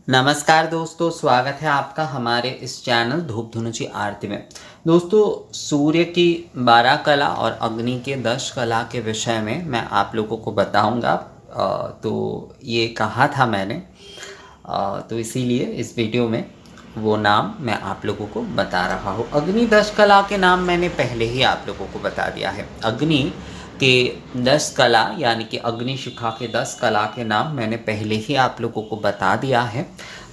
नमस्कार दोस्तों, स्वागत है आपका हमारे इस चैनल धूप धुनुची आरती में। दोस्तों, सूर्य की 12 कला और अग्नि के 10 कला के विषय में मैं आप लोगों को बताऊंगा। तो ये कहा था मैंने, तो इसीलिए इस वीडियो में वो नाम मैं आप लोगों को बता रहा हूँ। अग्नि 10 कला के नाम मैंने पहले ही आप लोगों को बता दिया है। अग्नि के 10 कला यानी कि अग्नि शिखा के 10 कला के नाम मैंने पहले ही आप लोगों को बता दिया है,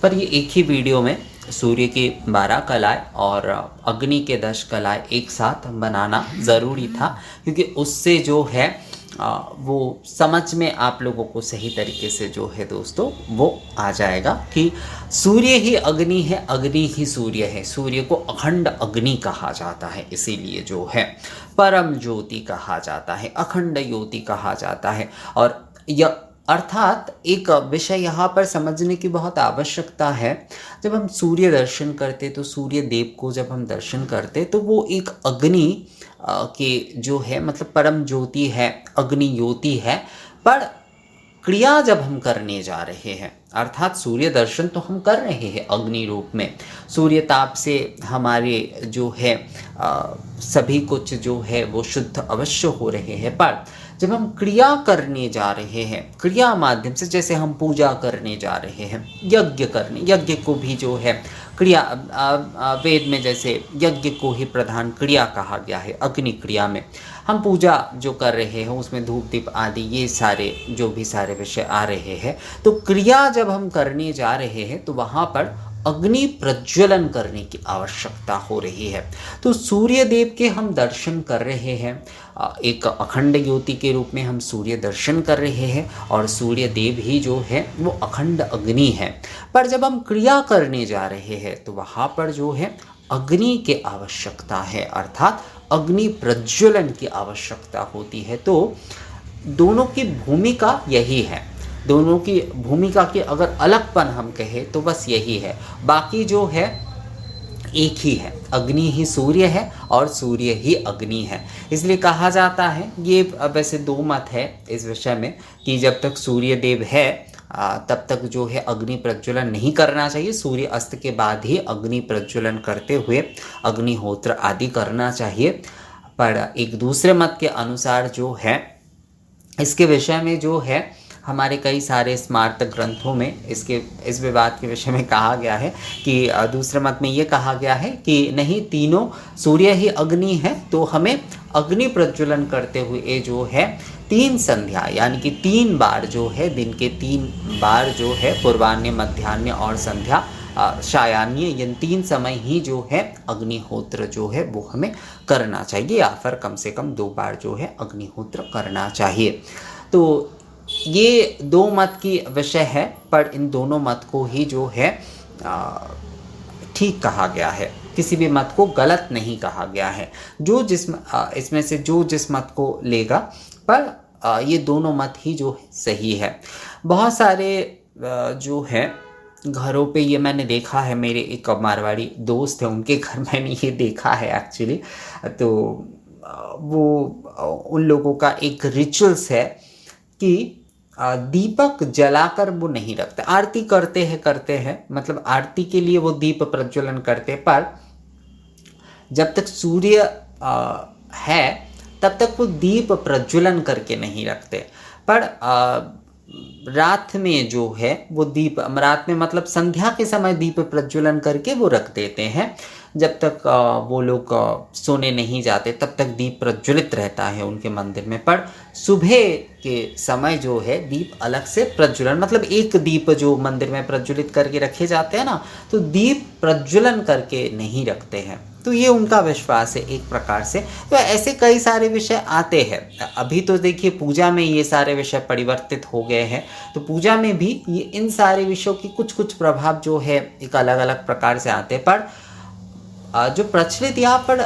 पर ये एक ही वीडियो में सूर्य की 12 कलाएँ और अग्नि के 10 कलाएँ एक साथ बनाना ज़रूरी था, क्योंकि उससे जो है वो समझ में आप लोगों को सही तरीके से जो है दोस्तों वो आ जाएगा कि सूर्य ही अग्नि है, अग्नि ही सूर्य है। सूर्य को अखंड अग्नि कहा जाता है, इसीलिए जो है परम ज्योति कहा जाता है, अखंड ज्योति कहा जाता है। और यह अर्थात एक विषय यहाँ पर समझने की बहुत आवश्यकता है। जब हम सूर्य दर्शन करते तो सूर्य देव को जब हम दर्शन करते तो वो एक अग्नि के जो है मतलब परम ज्योति है, अग्नि ज्योति है। पर क्रिया जब हम करने जा रहे हैं, अर्थात सूर्य दर्शन तो हम कर रहे हैं अग्नि रूप में, सूर्य ताप से हमारे जो है सभी कुछ जो है वो शुद्ध अवश्य हो रहे हैं। पर जब हम क्रिया करने जा रहे हैं, क्रिया माध्यम से, जैसे हम पूजा करने जा रहे हैं, यज्ञ करने, यज्ञ को भी जो है क्रिया, वेद में जैसे यज्ञ को ही प्रधान क्रिया कहा गया है, अग्नि क्रिया में हम पूजा जो कर रहे हैं उसमें धूप दीप आदि ये सारे जो भी सारे विषय आ रहे हैं। तो क्रिया जब हम करने जा रहे हैं तो वहाँ पर अग्नि प्रज्वलन करने की आवश्यकता हो रही है। तो सूर्य देव के हम दर्शन कर रहे हैं, एक अखंड ज्योति के रूप में हम सूर्य दर्शन कर रहे हैं, और सूर्य देव ही जो है वो अखंड अग्नि है। पर जब हम क्रिया करने जा रहे हैं तो वहाँ पर जो है अग्नि की आवश्यकता है, अर्थात अग्नि प्रज्वलन की आवश्यकता होती है। तो दोनों की भूमिका यही है, दोनों की भूमिका के अगर अलगपन हम कहें तो बस यही है, बाकी जो है एक ही है। अग्नि ही सूर्य है और सूर्य ही अग्नि है। इसलिए कहा जाता है, ये वैसे दो मत है इस विषय में, कि जब तक सूर्य देव है तब तक जो है अग्नि प्रज्वलन नहीं करना चाहिए। सूर्य अस्त के बाद ही अग्नि प्रज्वलन करते हुए अग्निहोत्र आदि करना चाहिए। पर एक दूसरे मत के अनुसार जो है इसके विषय में जो है हमारे कई सारे स्मार्त ग्रंथों में इस विवाद के विषय में कहा गया है कि दूसरे मत में ये कहा गया है कि नहीं, तीनों सूर्य ही अग्नि है, तो हमें अग्नि प्रज्वलन करते हुए जो है 3 संध्या यानी कि 3 बार जो है, दिन के 3 बार जो है, पूर्वान्य, मध्यान्ह और संध्या, सायान्य, इन 3 समय ही जो है अग्निहोत्र जो है वो हमें करना चाहिए, या फिर कम से कम 2 बार जो है अग्निहोत्र करना चाहिए। तो ये दो मत की विषय है, पर इन दोनों मत को ही जो है ठीक कहा गया है, किसी भी मत को गलत नहीं कहा गया है। जो जिस इसमें से जो जिस मत को लेगा, पर ये दोनों मत ही जो है सही है। बहुत सारे जो है घरों पे ये मैंने देखा है, मेरे एक मारवाड़ी दोस्त है, उनके घर मैंने ये देखा है एक्चुअली। तो वो उन लोगों का एक रिचुअल्स है कि दीपक जलाकर वो नहीं रखते, आरती करते हैं मतलब आरती के लिए वो दीप प्रज्वलन करते, पर जब तक सूर्य है तब तक वो दीप प्रज्वलन करके नहीं रखते। पर रात में जो है वो दीप, रात में मतलब संध्या के समय दीप प्रज्वलन करके वो रख देते हैं। जब तक वो लोग सोने नहीं जाते तब तक दीप प्रज्वलित रहता है उनके मंदिर में। पर सुबह के समय जो है दीप अलग से प्रज्वलन, मतलब एक दीप जो मंदिर में प्रज्वलित करके रखे जाते हैं ना, तो दीप प्रज्वलन करके नहीं रखते हैं। तो ये उनका विश्वास है एक प्रकार से। तो ऐसे कई सारे विषय आते हैं। अभी तो देखिए पूजा में ये सारे विषय परिवर्तित हो गए हैं, तो पूजा में भी ये इन सारे विषयों की कुछ कुछ प्रभाव जो है एक अलग अलग प्रकार से आते हैं। पर जो प्रचलित यहाँ पर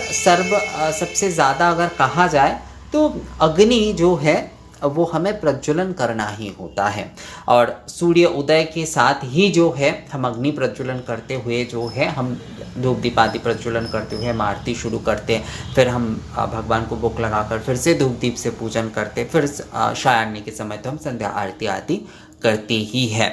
सबसे ज़्यादा अगर कहा जाए तो अग्नि जो है वो हमें प्रज्वलन करना ही होता है, और सूर्य उदय के साथ ही जो है हम अग्नि प्रज्वलन करते हुए जो है हम धूप दीप आदि प्रज्वलन करते हुए हम आरती शुरू करते हैं। फिर हम भगवान को भोग लगाकर फिर से धूप दीप से पूजन करते, फिर सायान्य के समय तो हम संध्या आरती आदि करते ही है।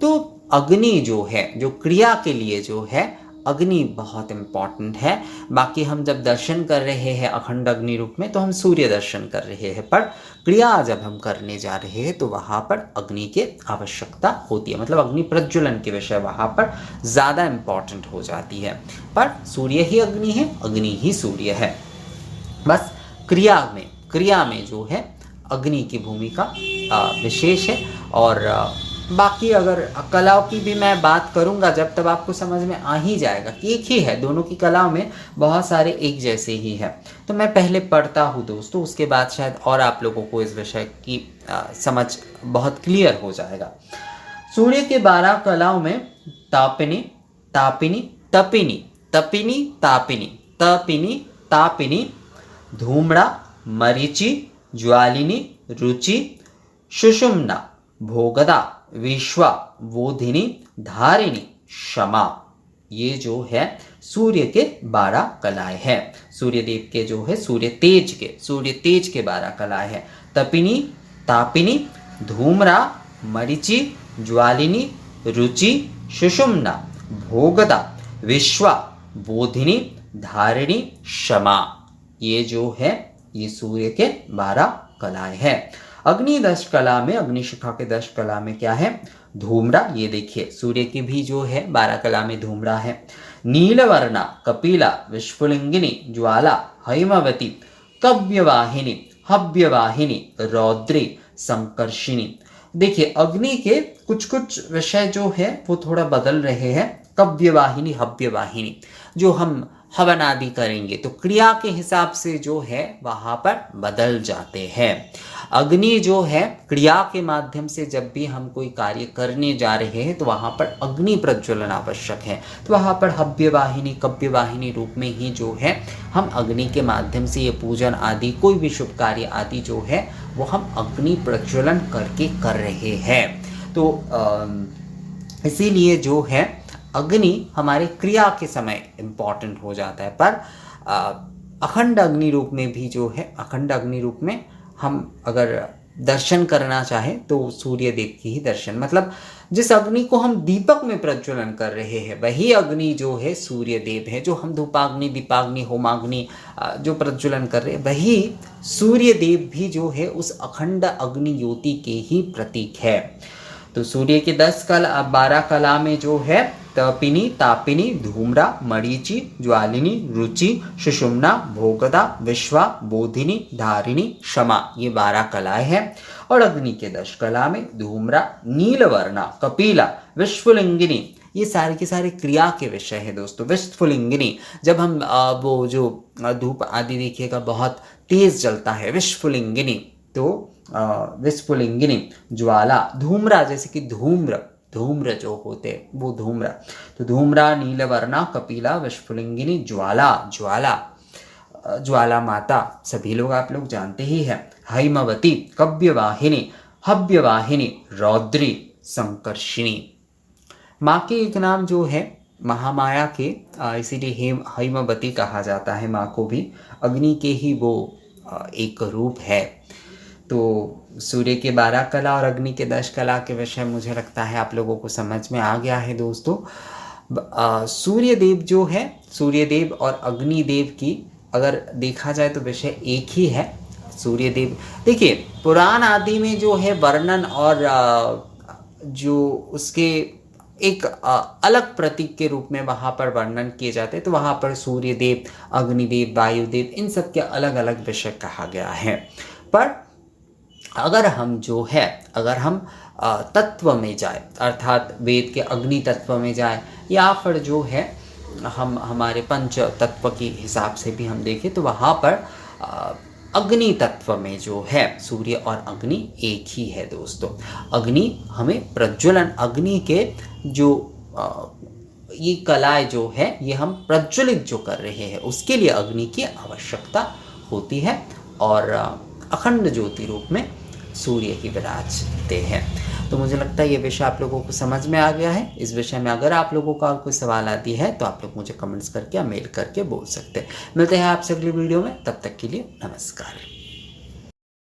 तो अग्नि जो है, जो क्रिया के लिए जो है अग्नि बहुत इम्पॉर्टेंट है। बाकी हम जब दर्शन कर रहे हैं अखंड अग्नि रूप में तो हम सूर्य दर्शन कर रहे हैं, पर क्रिया जब हम करने जा रहे हैं तो वहाँ पर अग्नि की आवश्यकता होती है, मतलब अग्नि प्रज्वलन के विषय वहाँ पर ज़्यादा इम्पॉर्टेंट हो जाती है। पर सूर्य ही अग्नि है, अग्नि ही सूर्य है। बस क्रिया में जो है अग्नि की भूमिका विशेष है। और बाकी अगर कलाओं की भी मैं बात करूंगा जब, तब आपको समझ में आ ही जाएगा कि एक ही है, दोनों की कलाओं में बहुत सारे एक जैसे ही है। तो मैं पहले पढ़ता हूँ दोस्तों, उसके बाद शायद और आप लोगों को इस विषय की समझ बहुत क्लियर हो जाएगा। सूर्य के 12 कलाओं में तापिनी, तापिनी, तपिनी, तपिनी, तापिनी, तपिनी, तापिनी, धूम्रा, मरीचि, ज्वालिनी, रुचि, सुषुम्ना, भोगदा, विश्वा, बोधिनी, धारिणी, क्षमा, ये जो है सूर्य के 12 कलाएं हैं। सूर्य देव के जो है सूर्य तेज के 12 कलाएं हैं। तपिनी, तापिनी, धूम्रा, मरीचि, ज्वालिनी, रुचि, सुषुम्ना, भोगदा, विश्वा, बोधिनी, धारिणी, क्षमा, ये जो है ये सूर्य के 12 कलाएं हैं। अग्नि 10 कला में, अग्निशिखा के 10 कला में क्या है? धूम्रा। ये देखिए सूर्य की भी जो है 12 कला में धूम्रा है। नीलवर्णा, कपिला, विस्फुलिंगिनी, ज्वाला, हैमवती, कव्यवाहिनी, हव्यवाहिनी, रौद्री, संकर्षिणी। देखिए अग्नि के कुछ कुछ विषय जो है वो थोड़ा बदल रहे हैं। कव्यवाहिनी, हव्यवाहिनी, जो हम हवन आदि करेंगे तो क्रिया के हिसाब से जो है वहाँ पर बदल जाते हैं। अग्नि जो है क्रिया के माध्यम से जब भी हम कोई कार्य करने जा रहे हैं तो वहाँ पर अग्नि प्रज्वलन आवश्यक है। तो वहाँ पर हव्यवाहिनी, कव्यवाहिनी रूप में ही जो है हम अग्नि के माध्यम से ये पूजन आदि कोई भी शुभ कार्य आदि जो है वो हम अग्नि प्रज्वलन करके कर रहे हैं। तो इसीलिए जो है अग्नि हमारे क्रिया के समय इम्पॉर्टेंट हो जाता है। पर अखंड अग्नि रूप में भी जो है, अखंड अग्नि रूप में हम अगर दर्शन करना चाहें तो सूर्य देव की ही दर्शन, मतलब जिस अग्नि को हम दीपक में प्रज्वलन कर रहे हैं वही अग्नि जो है सूर्य देव है। जो हम धूपाग्नि, दीपाग्नि, होमाग्नि जो प्रज्वलन कर रहे हैं वही सूर्य देव भी जो है उस अखंड अग्नि ज्योति के ही प्रतीक है। तो सूर्य के 12 कला में जो है तपिनी, तापिनी, धूम्रा, मरीचि, ज्वालिनी, रुचि, सुषुम्ना, भोगदा, विश्वा, बोधिनी, धारिणी, क्षमा, ये 12 कलाएं हैं। और अग्नि के 10 कला में धूम्रा, नीलवर्णा, कपिला, विस्फुलिंगिनी, ये सारे के सारे क्रिया के विषय है दोस्तों। विस्फुलिंगिनी, जब हम वो जो धूप आदि देखिएगा बहुत तेज जलता है विस्फुलिंगिनी, तो विस्फुलिंगिनी, ज्वाला, धूम्रा, जैसे कि धूम्र जो होते वो धूम्रा, तो धूम्रा, नीलवर्णा, कपिला, विस्फुलिंगिनी, ज्वाला माता सभी लोग आप लोग जानते ही हैं। हैमवती, कव्यवाहिनी, हव्यवाहिनी, रौद्री, संकर्षिणी। माँ के एक नाम जो है महामाया के, इसीलिए हैमवती कहा जाता है माँ को भी। अग्नि के ही वो एक रूप है। तो सूर्य के 12 कला और अग्नि के 10 कला के विषय मुझे लगता है आप लोगों को समझ में आ गया है दोस्तों। सूर्य देव जो है, सूर्य देव और अग्नि देव की अगर देखा जाए तो विषय एक ही है। सूर्य देव देखिए पुराण आदि में जो है वर्णन और जो उसके एक अलग प्रतीक के रूप में वहाँ पर वर्णन किए जाते हैं, तो वहाँ पर सूर्य देव, अग्निदेव, वायुदेव, इन सब के अलग अलग विषय कहा गया है। पर अगर हम जो है, अगर हम तत्व में जाए, अर्थात वेद के अग्नि तत्व में जाए, या फिर जो है हम हमारे पंच तत्व के हिसाब से भी हम देखें तो वहाँ पर अग्नि तत्व में जो है सूर्य और अग्नि एक ही है दोस्तों। अग्नि हमें प्रज्वलन, अग्नि के जो ये कलाएं जो है ये हम प्रज्वलित जो कर रहे हैं उसके लिए अग्नि की आवश्यकता होती है। और अखंड ज्योति रूप में सूर्य ही विराजते हैं। तो मुझे लगता है ये विषय आप लोगों को समझ में आ गया है। इस विषय में अगर आप लोगों का और कोई सवाल आती है तो आप लोग मुझे कमेंट्स करके या मेल करके बोल सकते हैं। मिलते हैं आपसे अगली वीडियो में, तब तक के लिए नमस्कार।